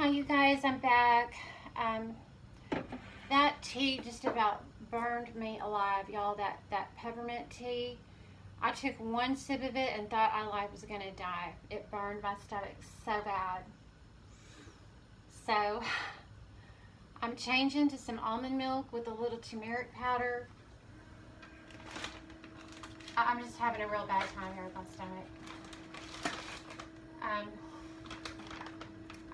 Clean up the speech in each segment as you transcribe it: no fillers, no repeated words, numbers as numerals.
Hi you guys, I'm back. That tea just about burned me alive, y'all. That peppermint tea. I took one sip of it and thought I was gonna die. It burned my stomach so bad. So I'm changing to some almond milk with a little turmeric powder. I'm just having a real bad time here with my stomach.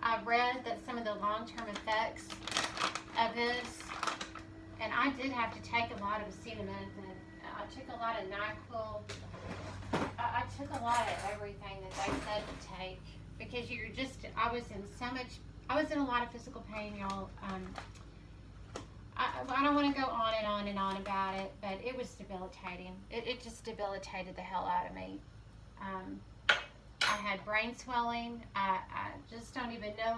I've read that some of the long-term effects of this, and I did have to take a lot of acetaminophen. I took a lot of NyQuil. I took a lot of everything that they said to take because I was in a lot of physical pain, y'all. I don't want to go on and on and on about it, but it was debilitating. It just debilitated the hell out of me. I had brain swelling. I just don't even know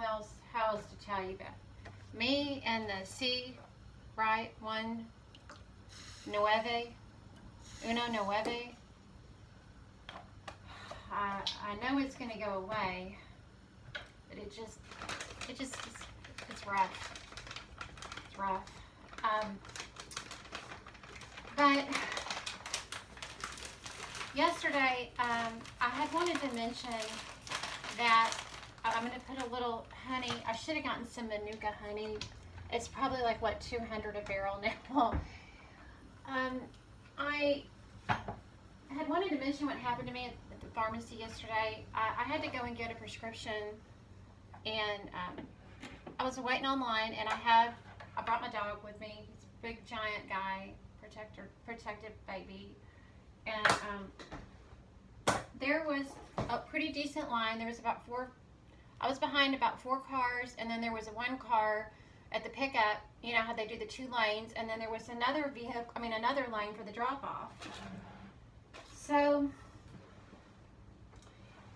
how else to tell you about me and the C, right? Uno nueve. I know it's going to go away, but it's rough. It's rough. But yesterday, I had wanted to mention that I'm going to put a little honey. I should have gotten some Manuka honey. It's probably like, what, $200 a barrel now. I had wanted to mention what happened to me at the pharmacy yesterday. I had to go and get a prescription, and I was waiting online, and I brought my dog with me. He's a big, giant guy, protective baby. And there was a pretty decent line. There was I was behind about 4 cars, and then there was one car at the pickup. You know how they do the 2 lanes, and then there was another lane for the drop-off. So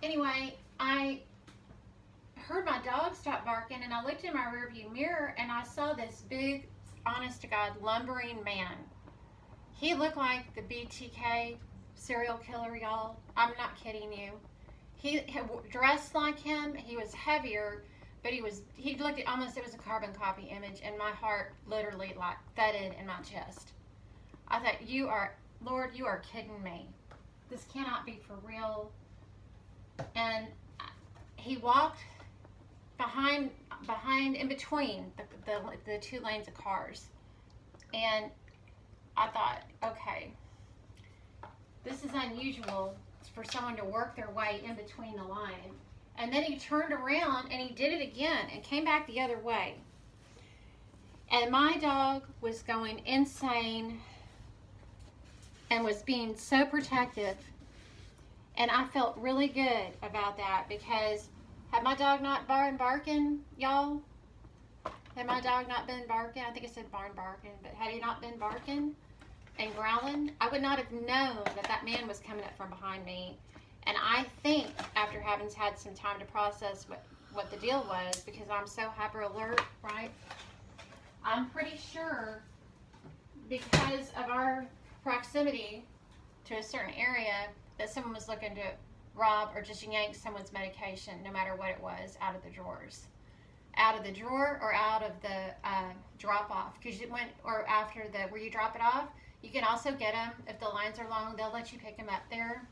anyway, I heard my dog stop barking, and I looked in my rearview mirror, and I saw this big, honest-to-God, lumbering man. He looked like the BTK serial killer, y'all. I'm not kidding you. He dressed like him. He was heavier, but he looked almost, it was a carbon copy image, and my heart literally like thudded in my chest. I thought, Lord, you are kidding me. This cannot be for real. And he walked behind in between the 2 lanes of cars. And I thought, okay, this is unusual for someone to work their way in between the line. And then he turned around and he did it again and came back the other way. And my dog was going insane and was being so protective. And I felt really good about that because had my dog not been barking, y'all, had my dog not been barking, I think it said barn barking, but had he not been barking and growling, I would not have known that man was coming up from behind me. And I think after having had some time to process what the deal was, because I'm so hyper alert, right? I'm pretty sure because of our proximity to a certain area that someone was looking to rob or just yank someone's medication, no matter what it was, out of the drawers. Out of the drawer or out of the drop-off. Because after where you drop it off, you can also get them. If the lines are long, they'll let you pick them up there.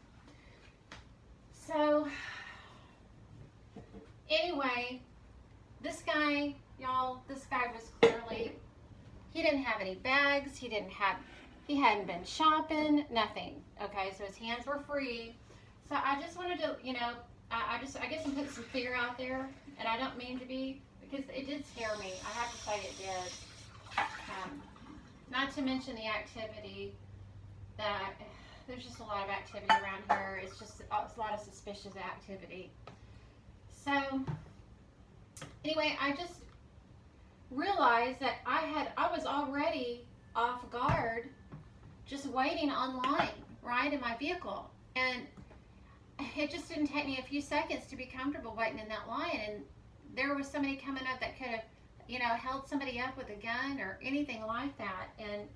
So, anyway, this guy, y'all, was clearly, he didn't have any bags. He hadn't been shopping, nothing. Okay, so his hands were free. So I just wanted to, I guess I'm putting some fear out there, and I don't mean to be, because it did scare me. I have to say it did. Not to mention the activity that, there's just a lot of activity around here. It's a lot of suspicious activity. So, anyway, I just realized that I was already off guard, just waiting online, right, in my vehicle. And it just didn't take me a few seconds to be comfortable waiting in that line. And there was somebody coming up that could have, held somebody up with a gun or anything like that. And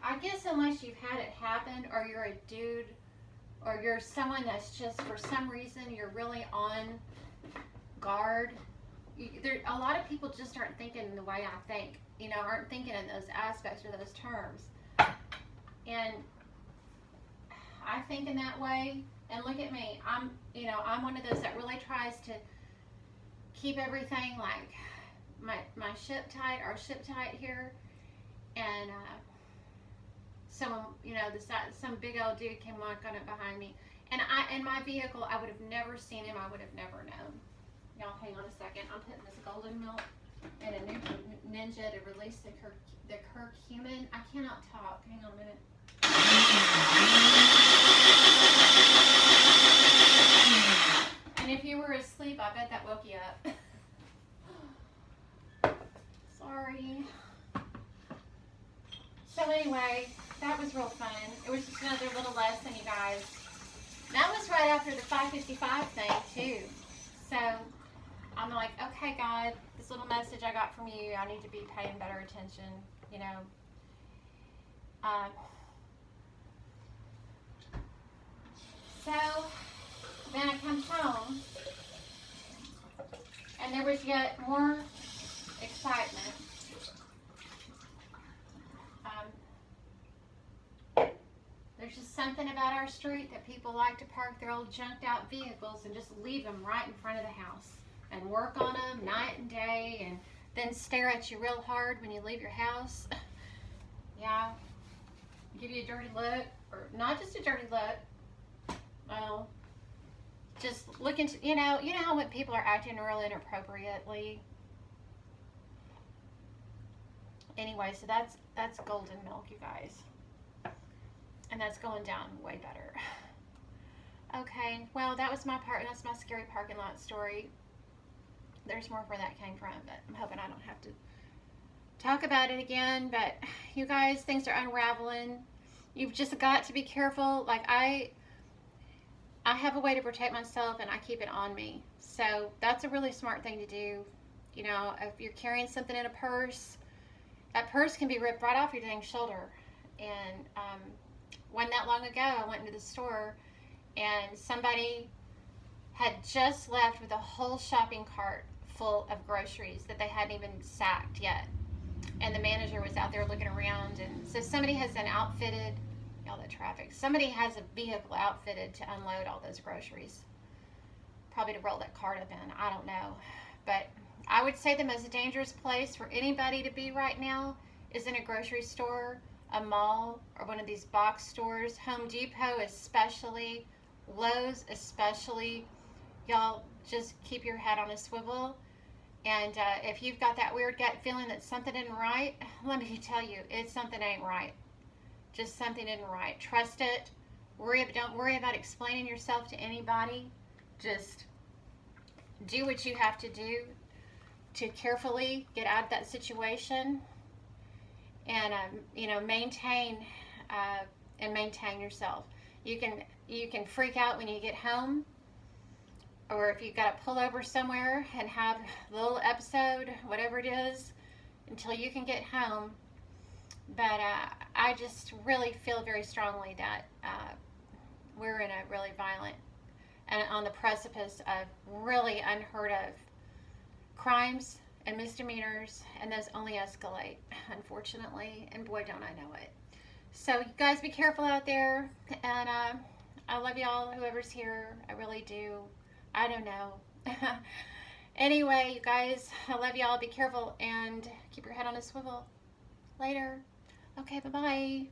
I guess unless you've had it happen, or you're a dude, or you're someone that's just, for some reason, you're really on guard. A lot of people just aren't thinking the way I think, aren't thinking in those aspects or those terms. And I think in that way, and look at me, I'm one of those that really tries to keep everything like my ship tight, our ship tight here. And some big old dude came walking up behind me, and in my vehicle, I would have never seen him. I would have never known. Y'all, hang on a second. I'm putting this golden milk in a new Ninja to release the curcumin. I cannot talk. Hang on a minute. And if you were asleep, I bet that woke you up. Sorry. So anyway, that was real fun. It was just another little lesson, you guys. That was right after the 555 thing, too. So I'm like, okay, God, this little message I got from you, I need to be paying better attention, So then I come home, and there was yet more excitement. There's just something about our street that people like to park their old junked out vehicles and just leave them right in front of the house and work on them night and day, and then stare at you real hard when you leave your house. Yeah, give you a dirty look, or not just a dirty look. Well, just looking to, you know how when people are acting really inappropriately. Anyway, so that's golden milk, you guys. And that's going down way better. Okay, well, that's my scary parking lot story. There's more where that came from, but I'm hoping I don't have to talk about it again. But you guys, things are unraveling. You've just got to be careful. Like I have a way to protect myself, and I keep it on me. So that's a really smart thing to do. If you're carrying something in a purse, that purse can be ripped right off your dang shoulder. And wasn't that long ago, I went into the store, and somebody had just left with a whole shopping cart full of groceries that they hadn't even sacked yet. And the manager was out there looking around, and so somebody has somebody has a vehicle outfitted to unload all those groceries. Probably to roll that cart up in, I don't know. But I would say the most dangerous place for anybody to be right now is in a grocery store, a mall, or one of these box stores. Home Depot especially, Lowe's especially. Y'all just keep your head on a swivel. And if you've got that weird gut feeling that something isn't right, let me tell you, something ain't right. Just something isn't right. Trust it. Don't worry about explaining yourself to anybody. Just do what you have to do to carefully get out of that situation. And maintain yourself. You can freak out when you get home, or if you've got to pull over somewhere and have a little episode, whatever it is, until you can get home. But I just really feel very strongly that we're in a really violent and on the precipice of really unheard of crimes and misdemeanors, and those only escalate, unfortunately, and boy, don't I know it. So you guys be careful out there, and I love y'all, whoever's here. I really do. I don't know. Anyway, you guys, I love y'all. Be careful and keep your head on a swivel. Later. Okay, bye-bye.